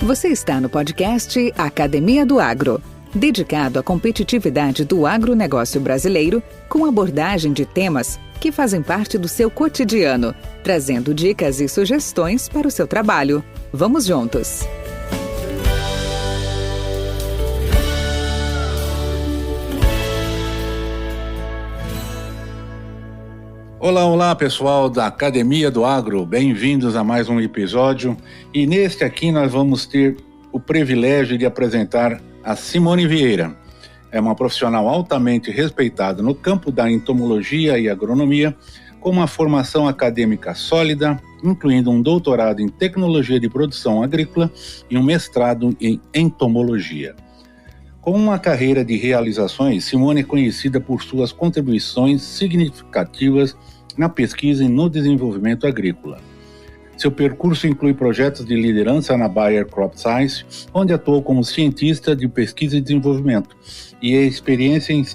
Você está no podcast Academia do Agro, dedicado à competitividade do agronegócio brasileiro, com abordagem de temas que fazem parte do seu cotidiano, trazendo dicas e sugestões para o seu trabalho. Vamos juntos! Olá pessoal da Academia do Agro, bem-vindos a mais um episódio e neste aqui nós vamos ter o privilégio de apresentar a Simone Vieira. É uma profissional altamente respeitada no campo da entomologia e agronomia, com uma formação acadêmica sólida, incluindo um doutorado em tecnologia de produção agrícola e um mestrado em entomologia. Com uma carreira de realizações, Simone é conhecida por suas contribuições significativas na pesquisa e no desenvolvimento agrícola. Seu percurso inclui projetos de liderança na Bayer Crop Science, onde atuou como cientista de pesquisa e desenvolvimento, e a experiência em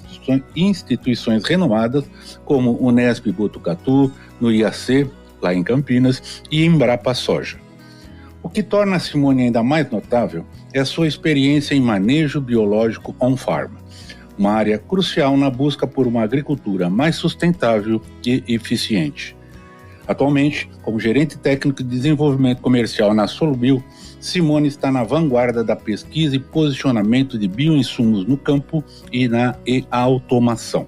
instituições renomadas como Unesp Botucatu, no IAC, lá em Campinas, e Embrapa Soja. O que torna a Simone ainda mais notável é a sua experiência em manejo biológico on-farm, uma área crucial na busca por uma agricultura mais sustentável e eficiente. Atualmente, como gerente técnico de desenvolvimento comercial na Solubio, Simone está na vanguarda da pesquisa e posicionamento de bioinsumos no campo e na automação.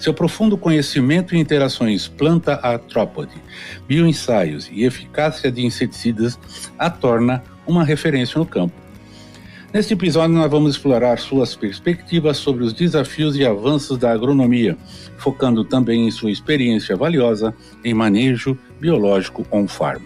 Seu profundo conhecimento em interações planta-artrópode, bioensaios e eficácia de inseticidas a torna uma referência no campo. Neste episódio nós vamos explorar suas perspectivas sobre os desafios e avanços da agronomia, focando também em sua experiência valiosa em manejo biológico on-farm.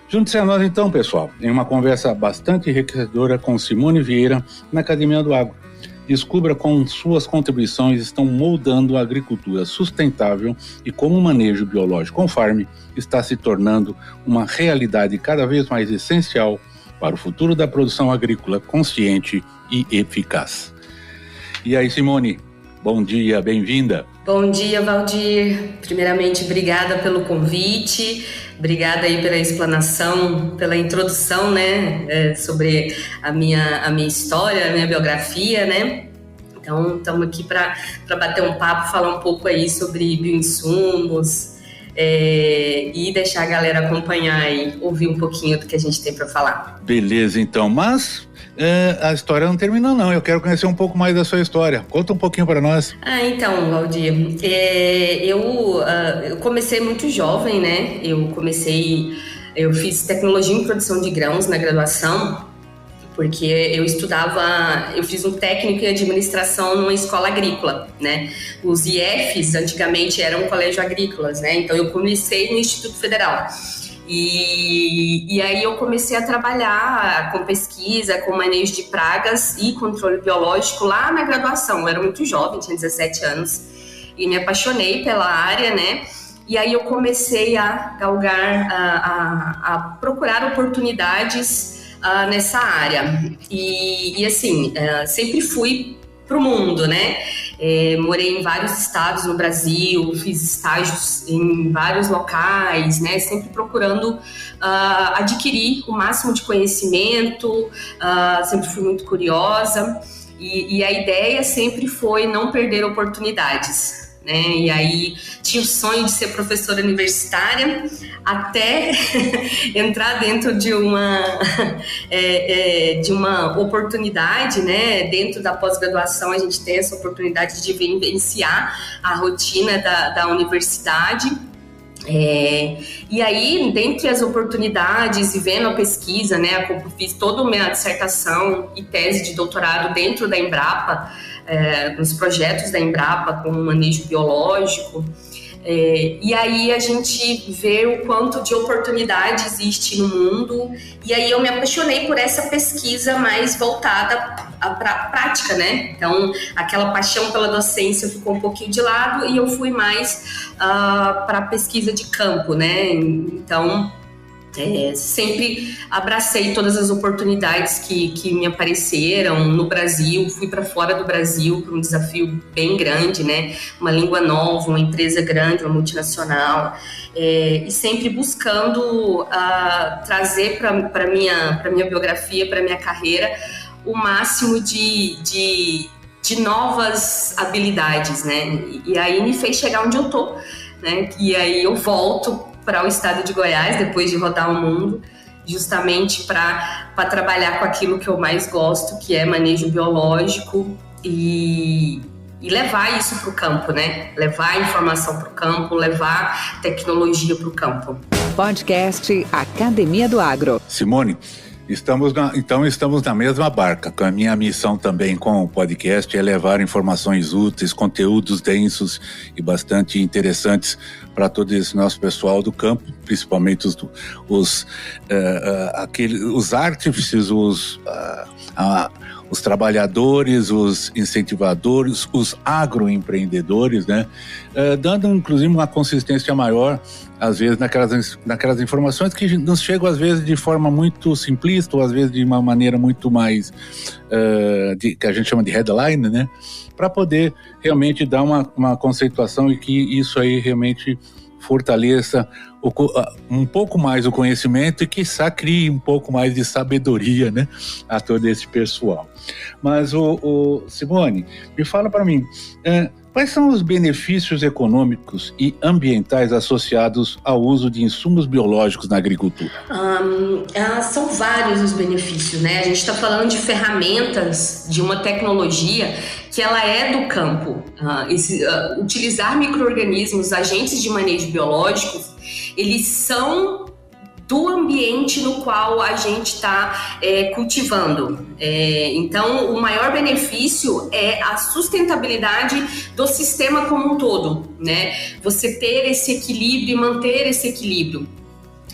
Junte-se a nós então, pessoal, em uma conversa bastante enriquecedora com Simone Vieira na Academia do Agro. Descubra como suas contribuições estão moldando a agricultura sustentável e como o manejo biológico on-farm está se tornando uma realidade cada vez mais essencial para o futuro da produção agrícola consciente e eficaz. E aí, Simone, bom dia, bem-vinda. Bom dia, Valdir. Primeiramente, obrigada pelo convite, obrigada aí pela explanação, pela introdução, né, sobre a minha história, a minha biografia, né. Então, estamos aqui para bater um papo, falar um pouco aí sobre bioinsumos e deixar a galera acompanhar e ouvir um pouquinho do que a gente tem para falar. Beleza, então, mas a história não terminou não, eu quero conhecer um pouco mais da sua história. Conta um pouquinho para nós. Então, Valdir, eu comecei muito jovem, né? Eu fiz tecnologia em produção de grãos na graduação, porque eu fiz um técnico em administração numa escola agrícola, né? Os IFs antigamente eram colégio agrícolas, né? Então eu comecei no Instituto Federal. E aí eu comecei a trabalhar com pesquisa, com manejo de pragas e controle biológico lá na graduação. Eu era muito jovem, tinha 17 anos, e me apaixonei pela área, né? E aí eu comecei a galgar, a procurar oportunidades nessa área. E assim, sempre fui pro mundo, né? Morei em vários estados no Brasil, fiz estágios em vários locais, né? Sempre procurando adquirir o máximo de conhecimento, sempre fui muito curiosa e a ideia sempre foi não perder oportunidades, né? E aí tinha o sonho de ser professora universitária até entrar dentro de uma oportunidade, né? Dentro da pós-graduação a gente tem essa oportunidade de vivenciar a rotina da universidade. E aí, dentre as oportunidades e vendo a pesquisa, né, eu fiz toda a minha dissertação e tese de doutorado dentro da Embrapa, nos projetos da Embrapa com manejo biológico. E aí a gente vê o quanto de oportunidade existe no mundo, e aí eu me apaixonei por essa pesquisa mais voltada para a prática, né? Então aquela paixão pela docência ficou um pouquinho de lado e eu fui mais para a pesquisa de campo, né? Então Sempre abracei todas as oportunidades que me apareceram no Brasil, fui para fora do Brasil para um desafio bem grande, né? Uma língua nova, uma empresa grande, uma multinacional, e sempre buscando trazer para minha biografia, para minha carreira, o máximo de novas habilidades, né? E aí me fez chegar onde eu tô, né? E aí eu volto para o estado de Goiás, depois de rodar o mundo, justamente para trabalhar com aquilo que eu mais gosto, que é manejo biológico e levar isso para o campo, né? Levar a informação para o campo, levar tecnologia para o campo. Podcast Academia do Agro. Simone, estamos na mesma barca. A minha missão também com o podcast é levar informações úteis, conteúdos densos e bastante interessantes para todo esse nosso pessoal do campo, principalmente os artífices, os trabalhadores, os incentivadores, os agroempreendedores, né? Dando inclusive uma consistência maior, às vezes, naquelas informações que nos chegam às vezes de forma muito simplista, ou às vezes de uma maneira muito mais que a gente chama de headline, né? Para poder realmente dar uma conceituação e que isso aí realmente fortaleça um pouco mais o conhecimento e quiçá crie um pouco mais de sabedoria, né, a todo esse pessoal. Mas, Simone, me fala para mim, quais são os benefícios econômicos e ambientais associados ao uso de insumos biológicos na agricultura? São vários os benefícios, né? A gente está falando de ferramentas, de uma tecnologia que ela é do campo. Utilizar micro-organismos, agentes de manejo biológico, eles são do ambiente no qual a gente está cultivando. Então, o maior benefício é a sustentabilidade do sistema como um todo, né? Você ter esse equilíbrio e manter esse equilíbrio.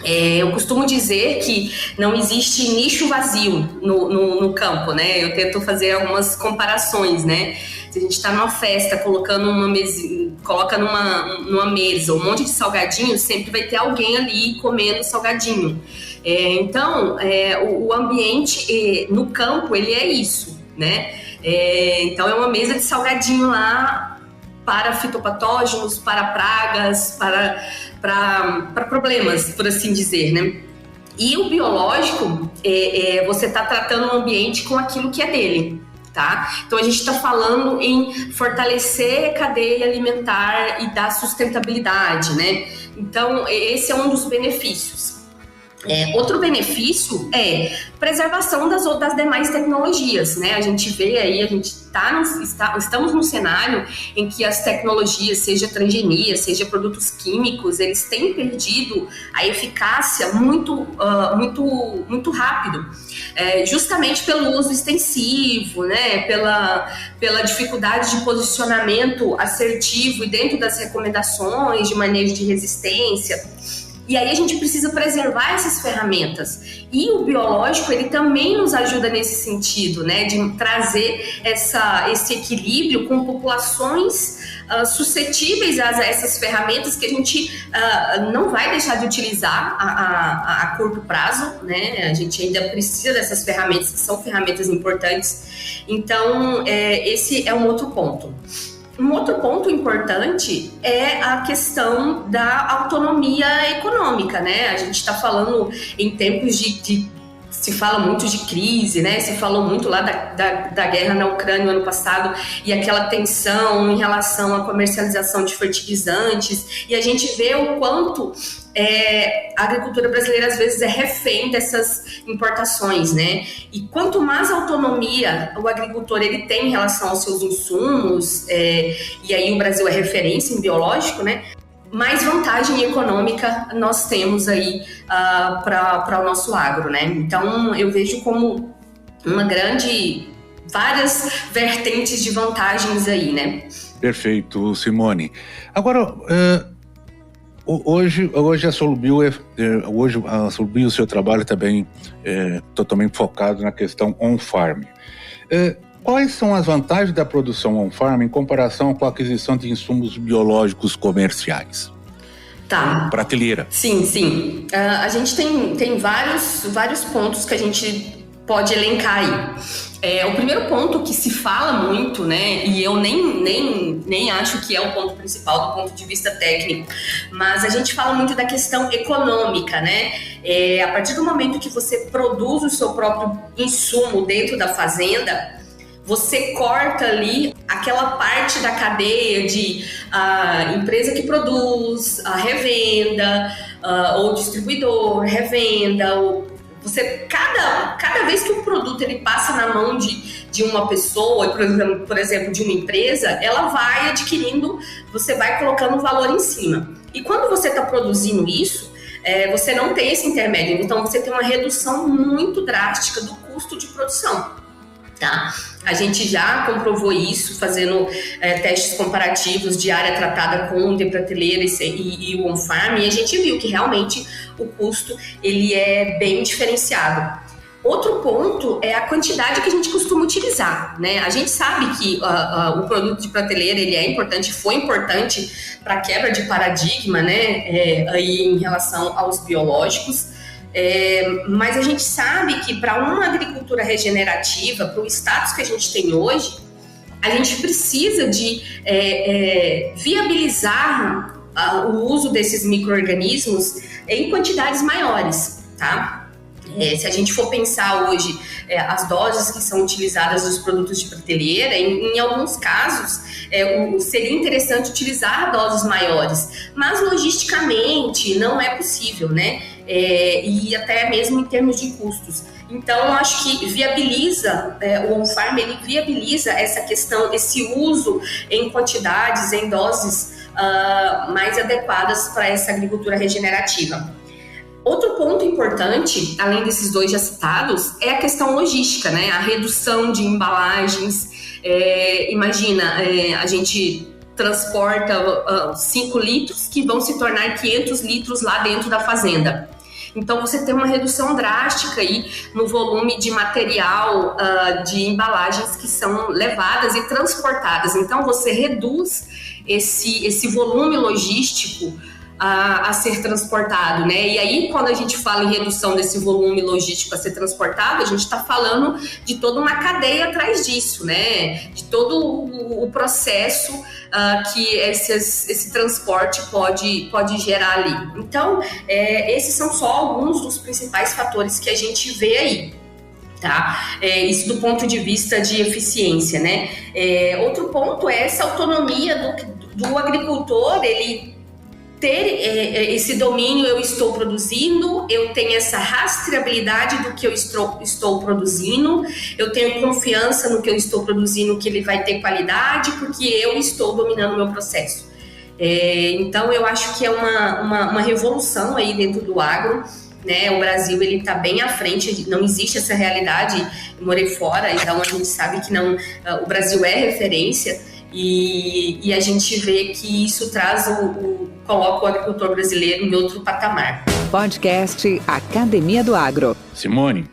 Eu costumo dizer que não existe nicho vazio no campo, né? Eu tento fazer algumas comparações, né? Se a gente está numa festa, coloca numa mesa um monte de salgadinho, sempre vai ter alguém ali comendo salgadinho. Então, o ambiente no campo, ele é isso, né? Então, é uma mesa de salgadinho lá para fitopatógenos, para pragas, para problemas, por assim dizer, né? E o biológico, você está tratando o ambiente com aquilo que é dele, tá? Então, a gente está falando em fortalecer a cadeia alimentar e dar sustentabilidade, né? Então, esse é um dos benefícios. Outro benefício é preservação das demais tecnologias, né? A gente vê aí, estamos num cenário em que as tecnologias, seja transgenia, seja produtos químicos, eles têm perdido a eficácia muito rápido, justamente pelo uso extensivo, né? Pela dificuldade de posicionamento assertivo e dentro das recomendações de manejo de resistência. E aí a gente precisa preservar essas ferramentas. E o biológico, ele também nos ajuda nesse sentido, né? De trazer esse equilíbrio com populações suscetíveis a essas ferramentas que a gente não vai deixar de utilizar a curto prazo, né? A gente ainda precisa dessas ferramentas, que são ferramentas importantes. Então, esse é um outro ponto. Um outro ponto importante é a questão da autonomia econômica, né? A gente está falando em tempos se fala muito de crise, né? Se falou muito lá da guerra na Ucrânia no ano passado e aquela tensão em relação à comercialização de fertilizantes, e a gente vê o quanto a agricultura brasileira às vezes é refém dessas importações, né? E quanto mais autonomia o agricultor ele tem em relação aos seus insumos, e aí o Brasil é referência em biológico, né? Mais vantagem econômica nós temos aí para o nosso agro, né? Então, eu vejo como várias vertentes de vantagens aí, né? Perfeito, Simone. Agora, hoje a Solubio, o seu trabalho também é totalmente focado na questão on-farm. Quais são as vantagens da produção on-farm em comparação com a aquisição de insumos biológicos comerciais? prateleira. Sim. A gente tem vários pontos que a gente pode elencar aí. O primeiro ponto que se fala muito, né, e eu nem acho que é o ponto principal do ponto de vista técnico, mas a gente fala muito da questão econômica, né? A partir do momento que você produz o seu próprio insumo dentro da fazenda, você corta ali aquela parte da cadeia de a empresa que produz, a revenda, ou distribuidor, revenda, cada vez que um produto ele passa na mão de uma pessoa, por exemplo, de uma empresa, ela vai adquirindo, você vai colocando valor em cima. E quando você está produzindo isso, você não tem esse intermédio, então você tem uma redução muito drástica do custo de produção. Tá? A gente já comprovou isso fazendo testes comparativos de área tratada com de prateleira e o on-farm, e a gente viu que realmente o custo ele é bem diferenciado. Outro ponto é a quantidade que a gente costuma utilizar, né? A gente sabe que o produto de prateleira ele é importante, foi importante para a quebra de paradigma, né? Aí em relação aos biológicos. Mas a gente sabe que para uma agricultura regenerativa, para o status que a gente tem hoje, a gente precisa de viabilizar o uso desses micro-organismos em quantidades maiores, tá? Se a gente for pensar hoje as doses que são utilizadas nos produtos de prateleira, em alguns casos seria interessante utilizar doses maiores, mas logisticamente não é possível, né? E até mesmo em termos de custos. Então, eu acho que viabiliza, o on-farm ele viabiliza essa questão, esse uso em quantidades, em doses mais adequadas para essa agricultura regenerativa. Outro ponto importante, além desses dois já citados, é a questão logística, né? A redução de embalagens. Imagina, a gente transporta 5 litros que vão se tornar 500 litros lá dentro da fazenda. Então, você tem uma redução drástica aí no volume de material, de embalagens que são levadas e transportadas. Então, você reduz esse volume logístico a ser transportado, né? E aí, quando a gente fala em redução desse volume logístico a ser transportado, a gente está falando de toda uma cadeia atrás disso, né? De todo o processo que esse transporte pode gerar ali. Então, esses são só alguns dos principais fatores que a gente vê aí. Tá? Isso do ponto de vista de eficiência, né? Outro ponto é essa autonomia do agricultor, ele ter esse domínio, eu estou produzindo, eu tenho essa rastreabilidade do que eu estou produzindo, eu tenho confiança no que eu estou produzindo, que ele vai ter qualidade, porque eu estou dominando o meu processo. Então, eu acho que é uma revolução aí dentro do agro, né? O Brasil ele está bem à frente, não existe essa realidade, eu morei fora, então a gente sabe que não, o Brasil é referência. E a gente vê que isso coloca o agricultor brasileiro em outro patamar. Podcast Academia do Agro. Simone,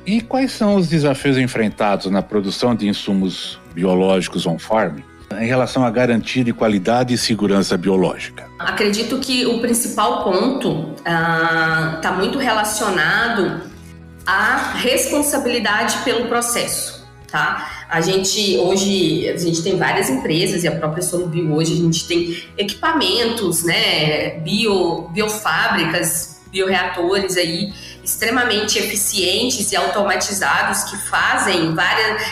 e quais são os desafios enfrentados na produção de insumos biológicos on-farm em relação à garantia de qualidade e segurança biológica? Acredito que o principal ponto está muito relacionado à responsabilidade pelo processo. Tá? Hoje a gente tem várias empresas e a própria Solubio hoje a gente tem equipamentos, né, biofábricas, bioreatores aí extremamente eficientes e automatizados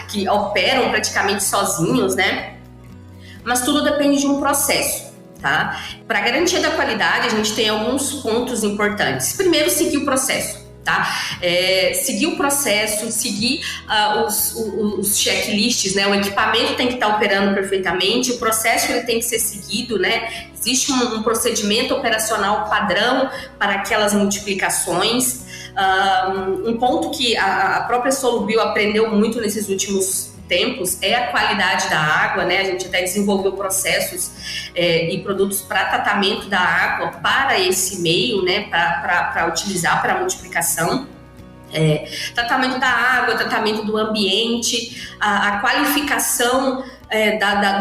que operam praticamente sozinhos, né? Mas tudo depende de um processo. Tá? Para a garantia da qualidade, a gente tem alguns pontos importantes. Primeiro, seguir o processo. Tá? Seguir o processo, seguir os checklists, né? O equipamento tem que estar operando perfeitamente, o processo ele tem que ser seguido, né? Existe um procedimento operacional padrão para aquelas multiplicações. Um ponto que a própria Solubio aprendeu muito nesses últimos tempos é a qualidade da água, né? A gente até desenvolveu processos e produtos para tratamento da água para esse meio, né? Para utilizar para multiplicação. Tratamento da água, tratamento do ambiente, a qualificação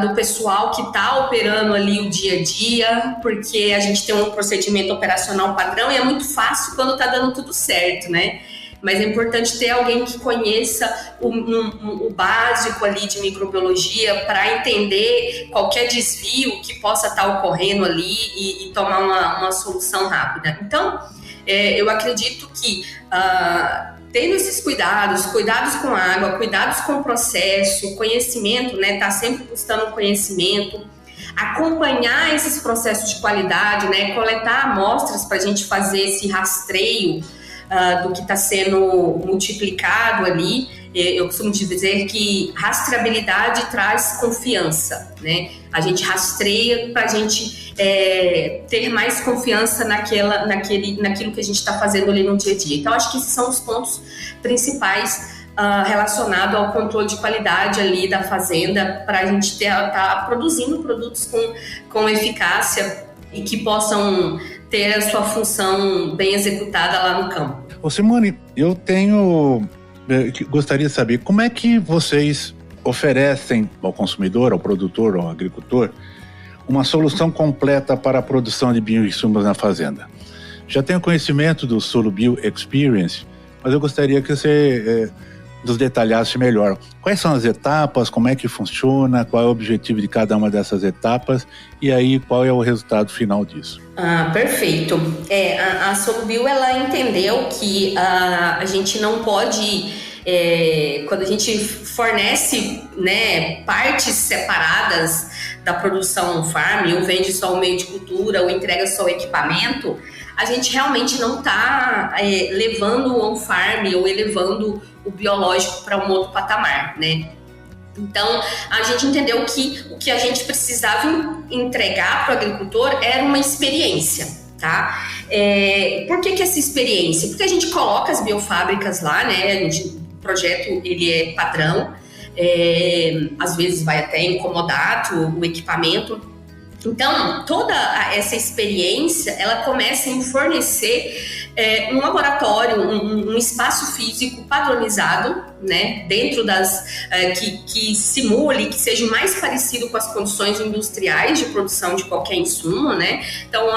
do pessoal que está operando ali o dia a dia, porque a gente tem um procedimento operacional padrão e é muito fácil quando está dando tudo certo, né? Mas é importante ter alguém que conheça o básico ali de microbiologia para entender qualquer desvio que possa estar ocorrendo ali e tomar uma solução rápida. Então, eu acredito que tendo esses cuidados com a água, cuidados com o processo, conhecimento, né? Tá sempre buscando conhecimento, acompanhar esses processos de qualidade, né? Coletar amostras para a gente fazer esse rastreio do que está sendo multiplicado ali. Eu costumo dizer que rastreabilidade traz confiança, né? A gente rastreia para a gente ter mais confiança naquilo que a gente está fazendo ali no dia a dia. Então, acho que esses são os pontos principais relacionados ao controle de qualidade ali da fazenda, para a gente estar produzindo produtos com eficácia e que possam ter a sua função bem executada lá no campo. Ô Simone, gostaria de saber como é que vocês oferecem ao consumidor, ao produtor, ao agricultor, uma solução completa para a produção de bioinsumos na fazenda. Já tenho conhecimento do SoloBio Experience, mas eu gostaria que você nos detalhasse melhor. Quais são as etapas, como é que funciona, qual é o objetivo de cada uma dessas etapas e aí qual é o resultado final disso? Perfeito. A SoloBio, ela entendeu que a gente não pode, quando a gente fornece, né, partes separadas da produção farm, ou vende só o meio de cultura, ou entrega só o equipamento, a gente realmente não está levando o on-farm ou elevando o biológico para um outro patamar, né? Então, a gente entendeu que o que a gente precisava entregar para o agricultor era uma experiência, tá? Por que essa experiência? Porque a gente coloca as biofábricas lá, né? O projeto, ele é padrão, às vezes vai até incomodar o equipamento. Então, toda essa experiência, ela começa em fornecer um laboratório, um espaço físico padronizado, né, dentro que simule, que seja mais parecido com as condições industriais de produção de qualquer insumo, né? Então,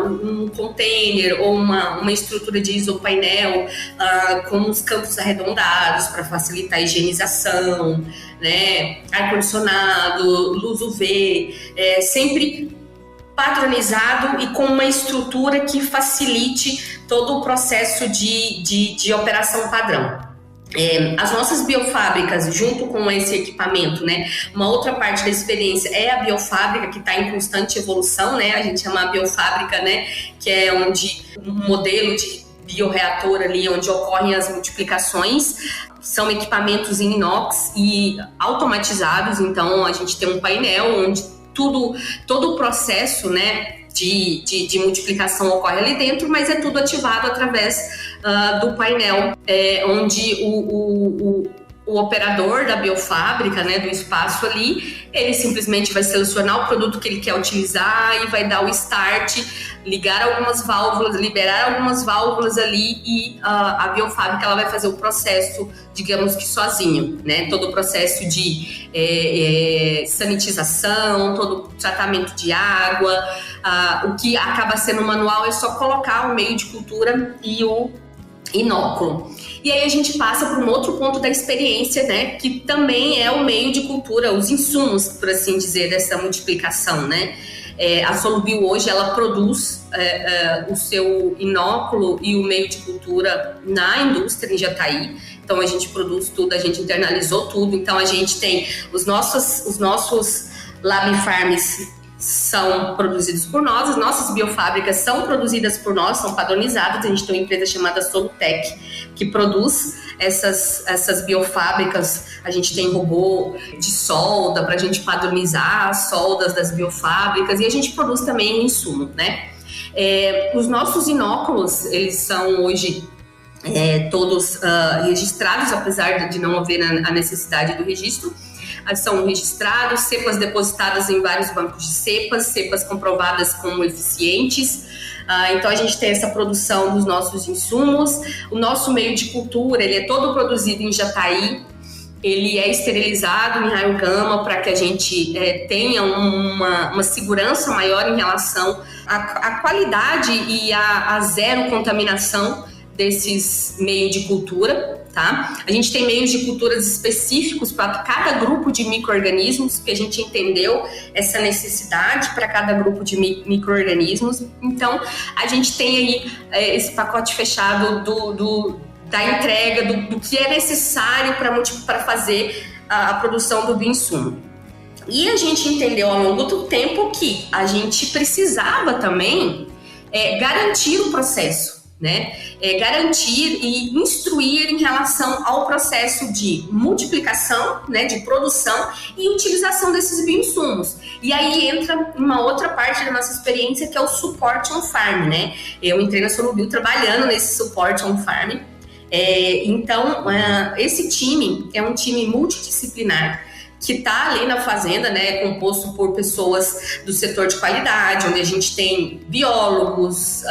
um container ou uma estrutura de isopainel com os campos arredondados para facilitar a higienização, né? Ar-condicionado, luz UV, sempre padronizado e com uma estrutura que facilite todo o processo de operação padrão. As nossas biofábricas, junto com esse equipamento, né? Uma outra parte da experiência é a biofábrica, que está em constante evolução, né? A gente chama a biofábrica, né? Que é onde um modelo de bioreator ali, onde ocorrem as multiplicações. São equipamentos em inox e automatizados, então a gente tem um painel onde todo o processo, né, de multiplicação ocorre ali dentro, mas é tudo ativado através do painel, onde o operador da biofábrica, né, do espaço ali, ele simplesmente vai selecionar o produto que ele quer utilizar e vai dar o start, ligar algumas válvulas, liberar algumas válvulas ali e a biofábrica, ela vai fazer o processo, digamos que sozinho, né? Todo o processo de sanitização, todo o tratamento de água, o que acaba sendo manual é só colocar o meio de cultura e o inóculo. E aí a gente passa para um outro ponto da experiência, né, que também é o meio de cultura, os insumos, por assim dizer, dessa multiplicação, né? A SoloBio hoje, ela produz o seu inóculo e o meio de cultura na indústria em Jataí. Então a gente produz tudo, a gente internalizou tudo. Então a gente tem os nossos Lab Farms são produzidos por nós, as nossas biofábricas são produzidas por nós, são padronizadas. A gente tem uma empresa chamada Solutec que produz essas biofábricas. A gente tem robô de solda para a gente padronizar as soldas das biofábricas e a gente produz também o insumo, né? Os nossos inóculos, eles são hoje todos registrados, apesar de não haver a necessidade do registro. São registrados, cepas depositadas em vários bancos de cepas comprovadas como eficientes. Então a gente tem essa produção dos nossos insumos. O nosso meio de cultura, ele é todo produzido em Jataí. ele é esterilizado em raio gama para que a gente tenha uma segurança maior em relação à qualidade e à zero contaminação desses meios de cultura, tá? A gente tem meios de culturas específicos para cada grupo de micro-organismos, que a gente entendeu essa necessidade para cada grupo de micro-organismos. Então, a gente tem aí esse pacote fechado da entrega, do que é necessário para fazer a produção do bioinsumo. E a gente entendeu ao longo do tempo que a gente precisava também garantir o processo, né? Garantir e instruir em relação ao processo de multiplicação, né, de produção e utilização desses bioinsumos. E aí entra uma outra parte da nossa experiência, que é o suporte on-farm, né? Eu entrei na Solubio trabalhando nesse suporte on-farm. Então, esse time é um time multidisciplinar que está ali na fazenda, né, composto por pessoas do setor de qualidade, onde a gente tem biólogos,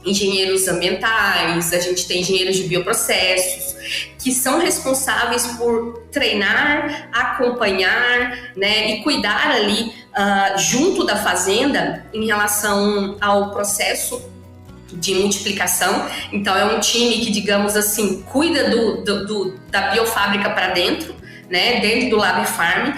engenheiros ambientais, a gente tem engenheiros de bioprocessos, que são responsáveis por treinar, acompanhar, né, e cuidar ali junto da fazenda em relação ao processo de multiplicação. Então é um time que, digamos assim, cuida da biofábrica para dentro, né, dentro do Lab Farm,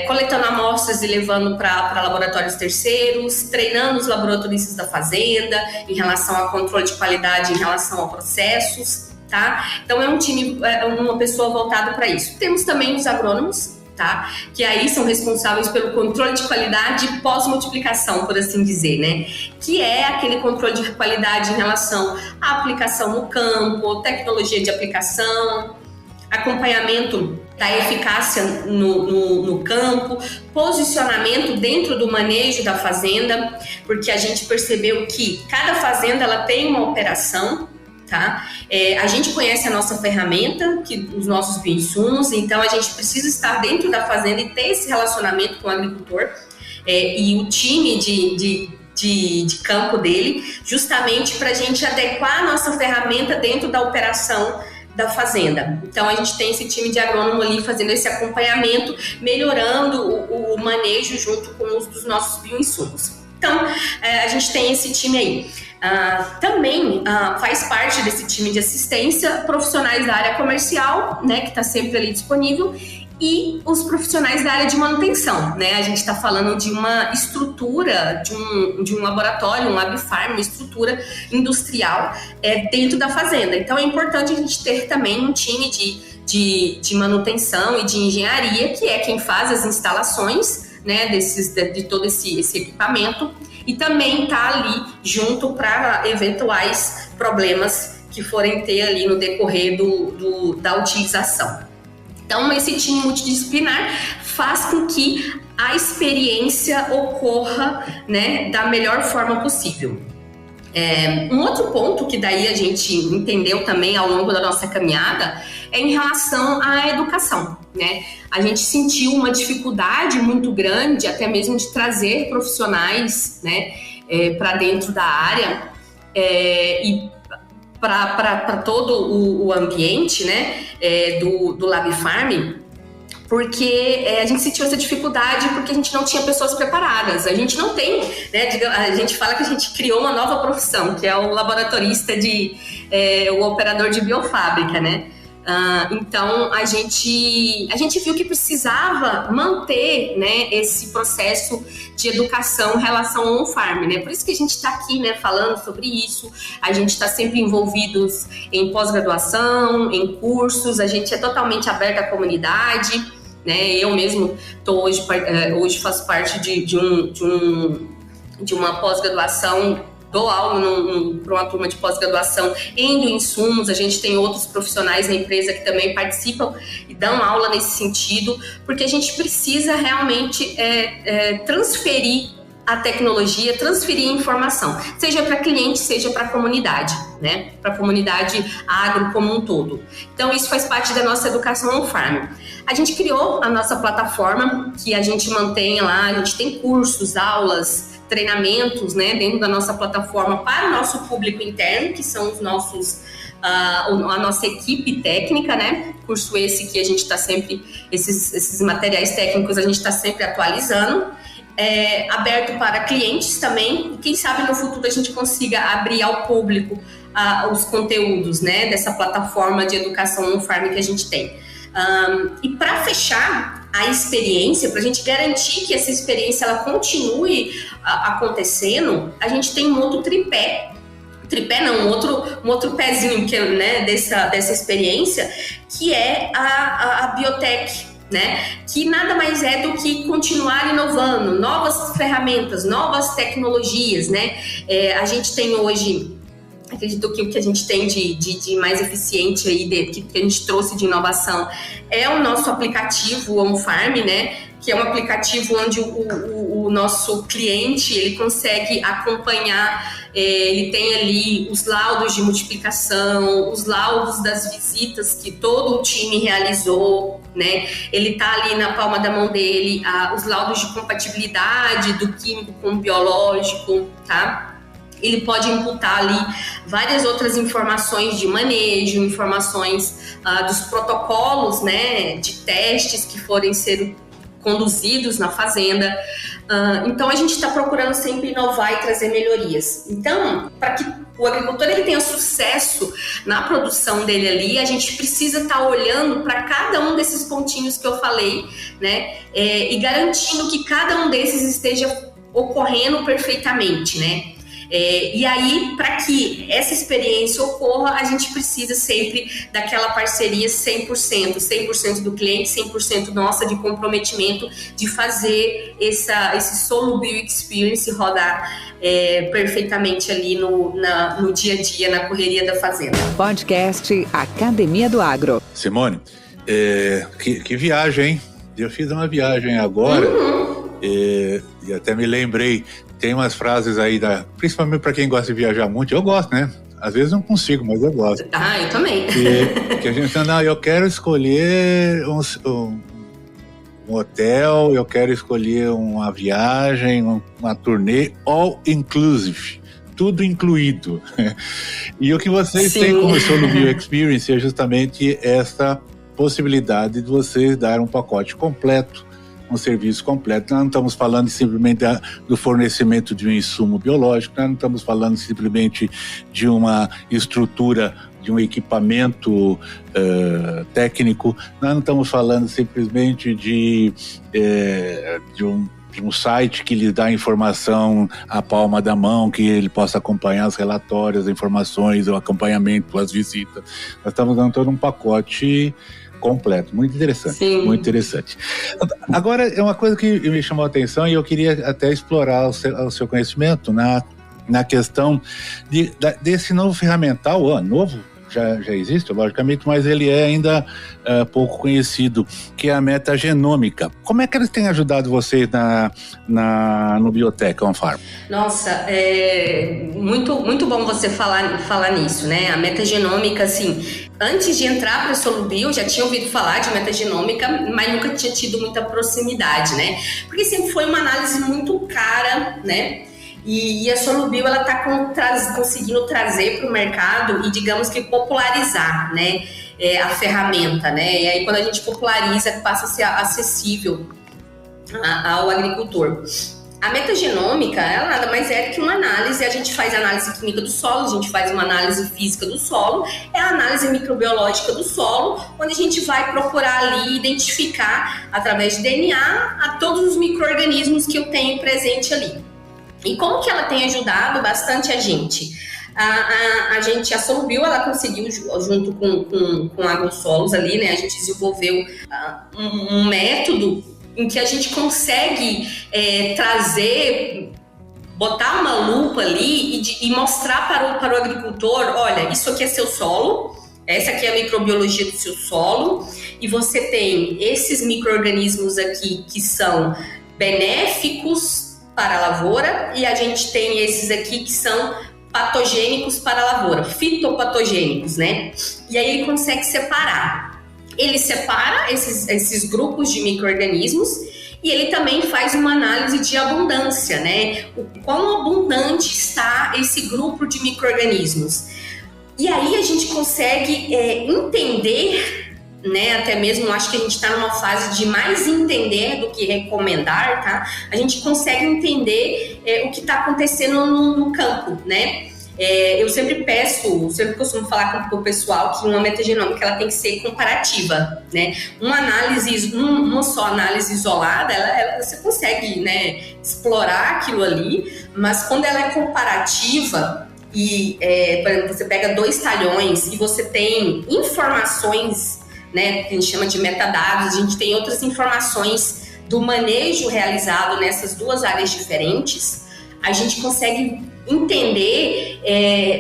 coletando amostras e levando para laboratórios terceiros, treinando os laboratoristas da fazenda em relação ao controle de qualidade, em relação a processos, tá? Então é um time, uma pessoa voltada para isso. Temos também os agrônomos, tá? Que aí são responsáveis pelo controle de qualidade pós-multiplicação, por assim dizer, né? Que é aquele controle de qualidade em relação à aplicação no campo, tecnologia de aplicação, acompanhamento da eficácia no campo, posicionamento dentro do manejo da fazenda, porque a gente percebeu que cada fazenda ela tem uma operação, tá? A gente conhece a nossa ferramenta, os nossos bioinsumos, então a gente precisa estar dentro da fazenda e ter esse relacionamento com o agricultor e o time de campo dele, justamente para a gente adequar a nossa ferramenta dentro da operação da fazenda. Então a gente tem esse time de agrônomo ali fazendo esse acompanhamento, melhorando o manejo junto com os dos nossos bioinsumos. Então a gente tem esse time aí. Também faz parte desse time de assistência profissionais da área comercial, né, que está sempre ali disponível, e os profissionais da área de manutenção, né? A gente está falando de uma estrutura, de um laboratório, um lab farm, uma estrutura industrial dentro da fazenda. Então é importante a gente ter também um time de manutenção e de engenharia, que é quem faz as instalações, né, de todo esse equipamento, e também está ali junto para eventuais problemas que forem ter ali no decorrer da utilização. Então, esse time multidisciplinar faz com que a experiência ocorra, né, da melhor forma possível. Um outro ponto que daí a gente entendeu também ao longo da nossa caminhada é em relação à educação, né? A gente sentiu uma dificuldade muito grande, até mesmo de trazer profissionais, né, para dentro da área e para todo o ambiente, né, do Lab Farm, porque a gente sentiu essa dificuldade porque a gente não tinha pessoas preparadas. A gente não tem, né, a gente fala que a gente criou uma nova profissão, que é o laboratorista o operador de biofábrica, né? Então a gente viu que precisava manter, né, esse processo de educação em relação ao on-farm, né? Por isso que a gente está aqui, né, falando sobre isso. A gente está sempre envolvidos em pós-graduação, em cursos, a gente é totalmente aberto à comunidade, né? Eu mesmo hoje faço parte de uma pós-graduação. Dou aula para uma turma de pós-graduação em bioinsumos. A gente tem outros profissionais na empresa que também participam e dão aula nesse sentido, porque a gente precisa realmente transferir a tecnologia, transferir a informação, seja para cliente, seja para a comunidade, né? Para a comunidade agro como um todo. Então, isso faz parte da nossa educação on-farm. A gente criou a nossa plataforma, que a gente mantém lá, a gente tem cursos, aulas, treinamentos, né, dentro da nossa plataforma para o nosso público interno, que são os nossos a nossa equipe técnica, né? Curso esse que a gente está sempre, esses materiais técnicos a gente está sempre atualizando. Aberto para clientes também, e quem sabe no futuro a gente consiga abrir ao público os conteúdos, né, dessa plataforma de educação on-farm que a gente tem. E para fechar a experiência, para a gente garantir que essa experiência ela continue acontecendo, a gente tem um outro um outro pezinho que, né, dessa experiência, que é a biotech, né? Que nada mais é do que continuar inovando, novas ferramentas, novas tecnologias, né? A gente tem hoje, acredito que o que a gente tem de mais eficiente aí, que a gente trouxe de inovação, é o nosso aplicativo on-farm, né? Que é um aplicativo onde o nosso cliente ele consegue acompanhar, ele tem ali os laudos de multiplicação, os laudos das visitas que todo o time realizou, né? Ele tá ali na palma da mão dele, os laudos de compatibilidade do químico com o biológico, tá? Ele pode imputar ali várias outras informações de manejo, informações dos protocolos, né, de testes que forem ser conduzidos na fazenda. Então, a gente está procurando sempre inovar e trazer melhorias. Então, para que o agricultor ele tenha sucesso na produção dele ali, a gente precisa estar olhando para cada um desses pontinhos que eu falei, né? E garantindo que cada um desses esteja ocorrendo perfeitamente, né? E aí, para que essa experiência ocorra, a gente precisa sempre daquela parceria 100% do cliente, 100% nossa de comprometimento de fazer esse Solo Bio Experience rodar perfeitamente ali no dia a dia, na correria da fazenda. Podcast Academia do Agro. Simone, que viagem, hein? Eu fiz uma viagem agora e até me lembrei. Tem umas frases aí, principalmente para quem gosta de viajar muito, eu gosto, né? Às vezes não consigo, mas eu gosto. Eu também. Que a gente fala, eu quero escolher um hotel, eu quero escolher uma viagem, uma turnê all inclusive, tudo incluído. E o que vocês têm como Solo Bio Experience é justamente essa possibilidade de vocês dar um pacote completo, um serviço completo. Nós não estamos falando simplesmente do fornecimento de um insumo biológico, nós não estamos falando simplesmente de uma estrutura, de um equipamento técnico, nós não estamos falando simplesmente de um site que lhe dá informação à palma da mão, que ele possa acompanhar os relatórios, as informações, o acompanhamento, as visitas. Nós estamos dando todo um pacote completo, muito interessante. Sim. Muito interessante. Agora, é uma coisa que me chamou a atenção e eu queria até explorar o seu conhecimento na questão desse novo ferramental, novo, já existe, logicamente, mas ele é ainda pouco conhecido, que é a metagenômica. Como é que eles têm ajudado vocês no Biotech on-farm? Nossa, muito, muito bom você falar nisso, né? A metagenômica, assim, antes de entrar para a Solo Bio, já tinha ouvido falar de metagenômica, mas nunca tinha tido muita proximidade, né? Porque sempre foi uma análise muito cara, né? E a Solo Bio, ela está conseguindo trazer para o mercado e, digamos que, popularizar, né, a ferramenta, né? E aí, quando a gente populariza, passa a ser acessível ao agricultor. A metagenômica, ela nada mais é que uma análise. A gente faz análise química do solo, a gente faz uma análise física do solo, é a análise microbiológica do solo, onde a gente vai procurar ali identificar, através de DNA, a todos os micro-organismos que eu tenho presente ali. E como que ela tem ajudado bastante a gente? A Solo Bio, ela conseguiu, junto com a AgroSolos ali, né? A gente desenvolveu um método em que a gente consegue botar uma lupa ali e mostrar para o agricultor, olha, isso aqui é seu solo, essa aqui é a microbiologia do seu solo, e você tem esses micro-organismos aqui que são benéficos para a lavoura, e a gente tem esses aqui que são patogênicos para a lavoura, fitopatogênicos, né? E aí ele consegue separar. Ele separa esses grupos de micro-organismos e ele também faz uma análise de abundância, né? O quão abundante está esse grupo de micro-organismos. E aí a gente consegue entender, né? Até mesmo acho que a gente está numa fase de mais entender do que recomendar, tá? A gente consegue entender o que está acontecendo no campo, né? Eu sempre costumo falar com o pessoal que uma metagenômica ela tem que ser comparativa, né? Uma só análise isolada, você consegue, né, explorar aquilo ali, mas quando ela é comparativa e, por exemplo, você pega 2 talhões e você tem informações, né, que a gente chama de metadados, a gente tem outras informações do manejo realizado nessas 2 áreas diferentes, a gente consegue entender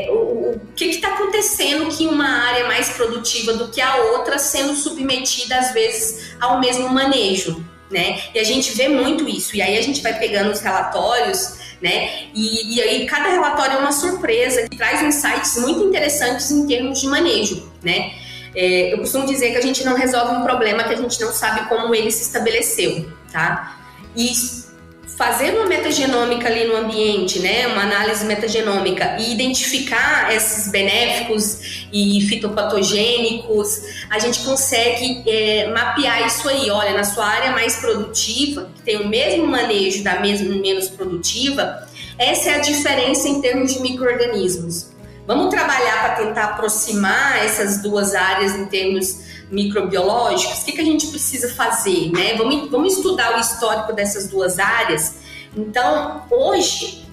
o que está acontecendo que uma área é mais produtiva do que a outra sendo submetida, às vezes, ao mesmo manejo, né? E a gente vê muito isso. E aí a gente vai pegando os relatórios, né? E aí cada relatório é uma surpresa, que traz insights muito interessantes em termos de manejo, né? Eu costumo dizer que a gente não resolve um problema que a gente não sabe como ele se estabeleceu, tá? E fazer uma metagenômica ali no ambiente, né, uma análise metagenômica e identificar esses benéficos e fitopatogênicos, a gente consegue mapear isso aí. Olha, na sua área mais produtiva, que tem o mesmo manejo da menos produtiva, essa é a diferença em termos de micro-organismos. Vamos trabalhar para tentar aproximar essas 2 áreas em termos microbiológicos. O que a gente precisa fazer, né? Vamos estudar o histórico dessas 2 áreas. Então, hoje,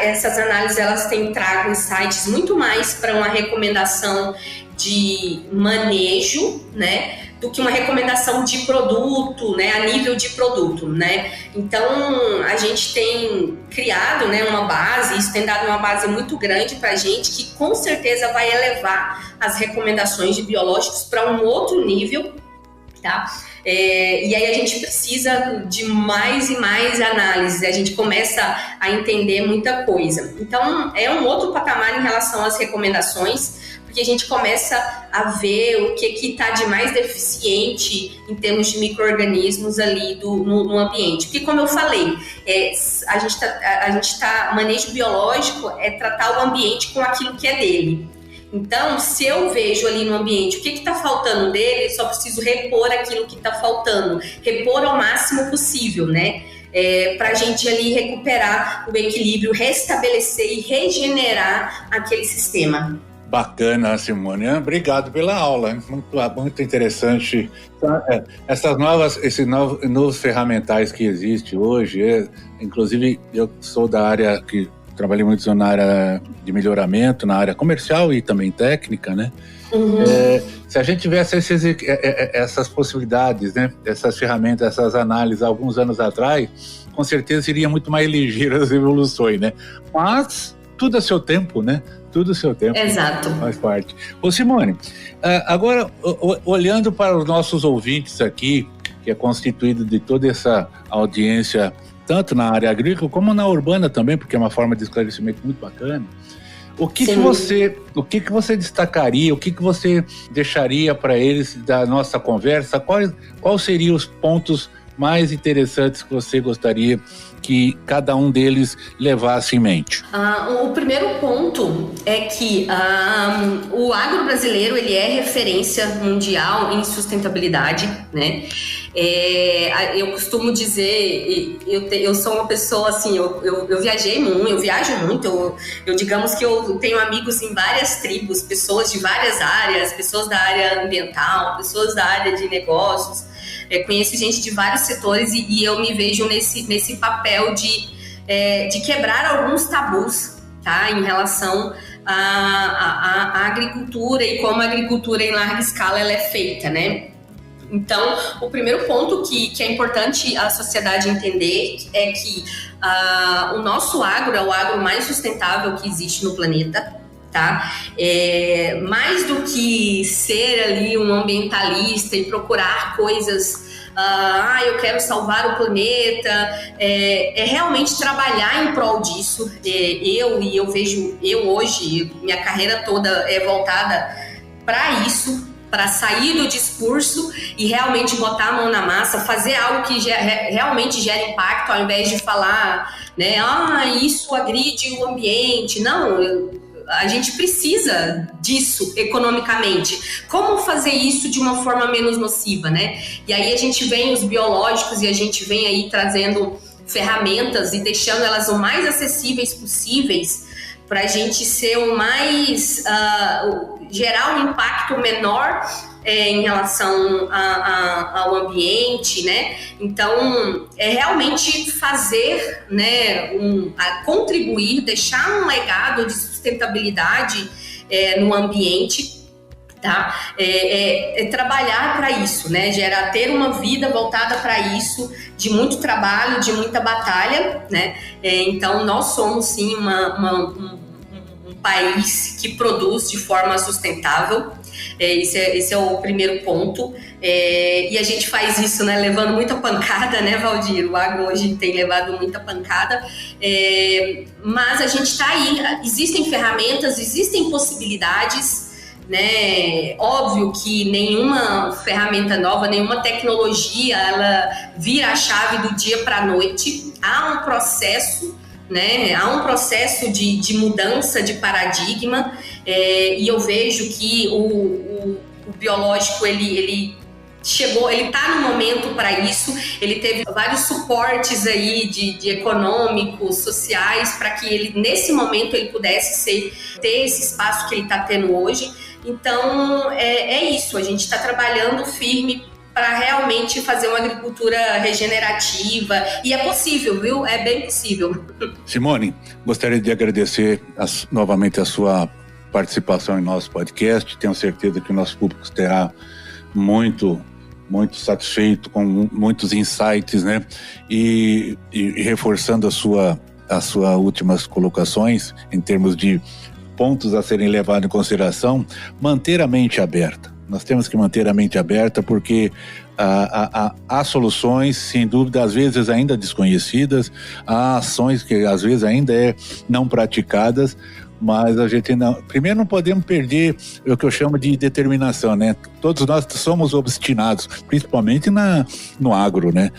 essas análises elas têm trago insights muito mais para uma recomendação de manejo, né, do que uma recomendação de produto, né, a nível de produto, né? Então, a gente tem criado, né, uma base, isso tem dado uma base muito grande para a gente, que com certeza vai elevar as recomendações de biológicos para um outro nível, tá? E aí a gente precisa de mais e mais análises, a gente começa a entender muita coisa. Então, é um outro patamar em relação às recomendações, porque a gente começa a ver o que está de mais deficiente em termos de micro-organismos ali no ambiente. Porque, como eu falei, manejo biológico é tratar o ambiente com aquilo que é dele. Então, se eu vejo ali no ambiente o que está faltando dele, só preciso repor aquilo que está faltando, repor ao máximo possível, né? Para a gente ali recuperar o equilíbrio, restabelecer e regenerar aquele sistema. Bacana, Simone. Obrigado pela aula. Muito interessante. Esses novos ferramentais que existem hoje, inclusive eu sou da área que trabalhei muito na área de melhoramento, na área comercial e também técnica, né? Uhum. Se a gente tivesse essas possibilidades, né? Essas ferramentas, essas análises alguns anos atrás, com certeza seria muito mais ligeiro as evoluções, né? Mas tudo a seu tempo, né? Tudo o seu tempo. Exato. Faz parte. Ô Simone, agora olhando para os nossos ouvintes aqui, que é constituído de toda essa audiência, tanto na área agrícola como na urbana também, porque é uma forma de esclarecimento muito bacana. O que você destacaria, o que você deixaria para eles da nossa conversa? Quais seriam os pontos mais interessantes que você gostaria que cada um deles levasse em mente? O primeiro ponto é que o agro brasileiro ele é referência mundial em sustentabilidade, né? Eu costumo dizer, eu sou uma pessoa assim, eu viajei muito, eu viajo muito, eu digamos que eu tenho amigos em várias tribos, pessoas de várias áreas, pessoas da área ambiental, pessoas da área de negócios. Conheço gente de vários setores e eu me vejo nesse papel de quebrar alguns tabus, tá? Em relação à agricultura e como a agricultura em larga escala ela é feita, né? Então, o primeiro ponto que é importante a sociedade entender é que o nosso agro é o agro mais sustentável que existe no planeta, tá? Mais do que ser ali um ambientalista e procurar coisas, eu quero salvar o planeta, é realmente trabalhar em prol disso. Eu vejo, hoje, minha carreira toda é voltada para isso, para sair do discurso e realmente botar a mão na massa, fazer algo que realmente gera impacto, ao invés de falar, né, isso agride o ambiente. Não, a gente precisa disso economicamente. Como fazer isso de uma forma menos nociva, né? E aí a gente vem os biológicos e a gente vem aí trazendo ferramentas e deixando elas o mais acessíveis possíveis para a gente ser o mais... gerar um impacto menor em relação ao ambiente, né? Então, é realmente fazer, né, contribuir, deixar um legado de sustentabilidade no ambiente, tá? Trabalhar para isso, né? Ter uma vida voltada para isso, de muito trabalho, de muita batalha, né? Então, nós somos, sim, um país que produz de forma sustentável. Esse é o primeiro ponto. E a gente faz isso, né, levando muita pancada, né, Valdir? O agro hoje tem levado muita pancada, mas a gente está aí. Existem ferramentas, existem possibilidades, né? Óbvio que nenhuma ferramenta nova, nenhuma tecnologia, ela vira a chave do dia para a noite. Há um processo, né? Há um processo de mudança de paradigma, e eu vejo que o biológico ele chegou, ele está no momento para isso. Ele teve vários suportes aí de econômicos, sociais, para que ele nesse momento ele pudesse ter esse espaço que ele está tendo hoje. Então é isso, a gente está trabalhando firme para realmente fazer uma agricultura regenerativa, e é possível, viu? É bem possível. Simone, gostaria de agradecer novamente a sua participação em nosso podcast. Tenho certeza que o nosso público estará muito satisfeito com muitos insights, né? E reforçando as suas últimas colocações em termos de pontos a serem levados em consideração, manter a mente aberta. Nós temos que manter a mente aberta porque há soluções, sem dúvida, às vezes ainda desconhecidas, há ações que às vezes ainda não praticadas, mas a gente primeiro não podemos perder o que eu chamo de determinação, né? Todos nós somos obstinados, principalmente no agro, né?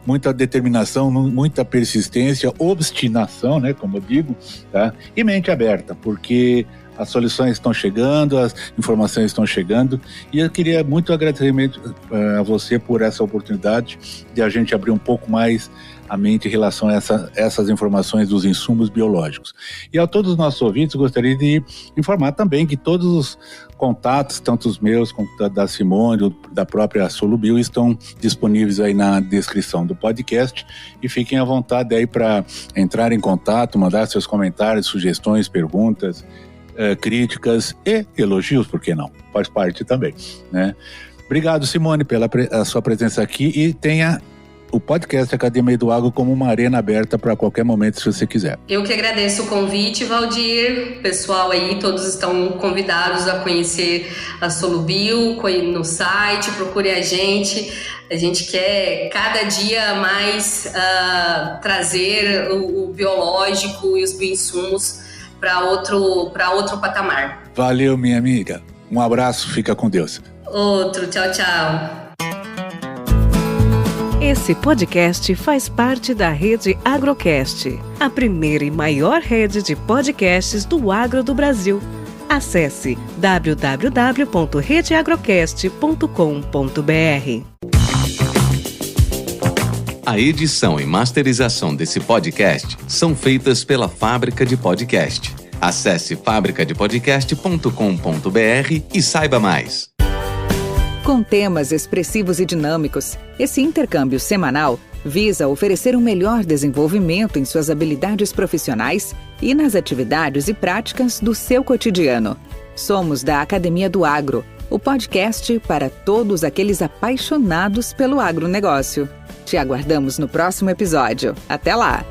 Muita determinação, muita persistência, obstinação, né? Como eu digo, tá? E mente aberta, porque as soluções estão chegando, as informações estão chegando, e eu queria muito agradecimento a você por essa oportunidade de a gente abrir um pouco mais a mente em relação a essas informações dos insumos biológicos. E a todos os nossos ouvintes, gostaria de informar também que todos os contatos, tanto os meus como da Simone, da própria Solubio, estão disponíveis aí na descrição do podcast, e fiquem à vontade aí para entrar em contato, mandar seus comentários, sugestões, perguntas, críticas e elogios, por que não? Faz parte também, né? Obrigado, Simone, pela sua presença aqui, e tenha o podcast Academia do Agro como uma arena aberta para qualquer momento, se você quiser. Eu que agradeço o convite, Valdir. Pessoal aí, todos estão convidados a conhecer a Solubio no site, procure a gente. A gente quer cada dia mais trazer o biológico e os bioinsumos para outro patamar. Valeu, minha amiga. Um abraço, fica com Deus. Outro, tchau, tchau. Esse podcast faz parte da Rede Agrocast, a primeira e maior rede de podcasts do agro do Brasil. Acesse www.redeagrocast.com.br. A edição e masterização desse podcast são feitas pela Fábrica de Podcast. Acesse fabricadepodcast.com.br e saiba mais. Com temas expressivos e dinâmicos, esse intercâmbio semanal visa oferecer um melhor desenvolvimento em suas habilidades profissionais e nas atividades e práticas do seu cotidiano. Somos da Academia do Agro, o podcast para todos aqueles apaixonados pelo agronegócio. Te aguardamos no próximo episódio. Até lá!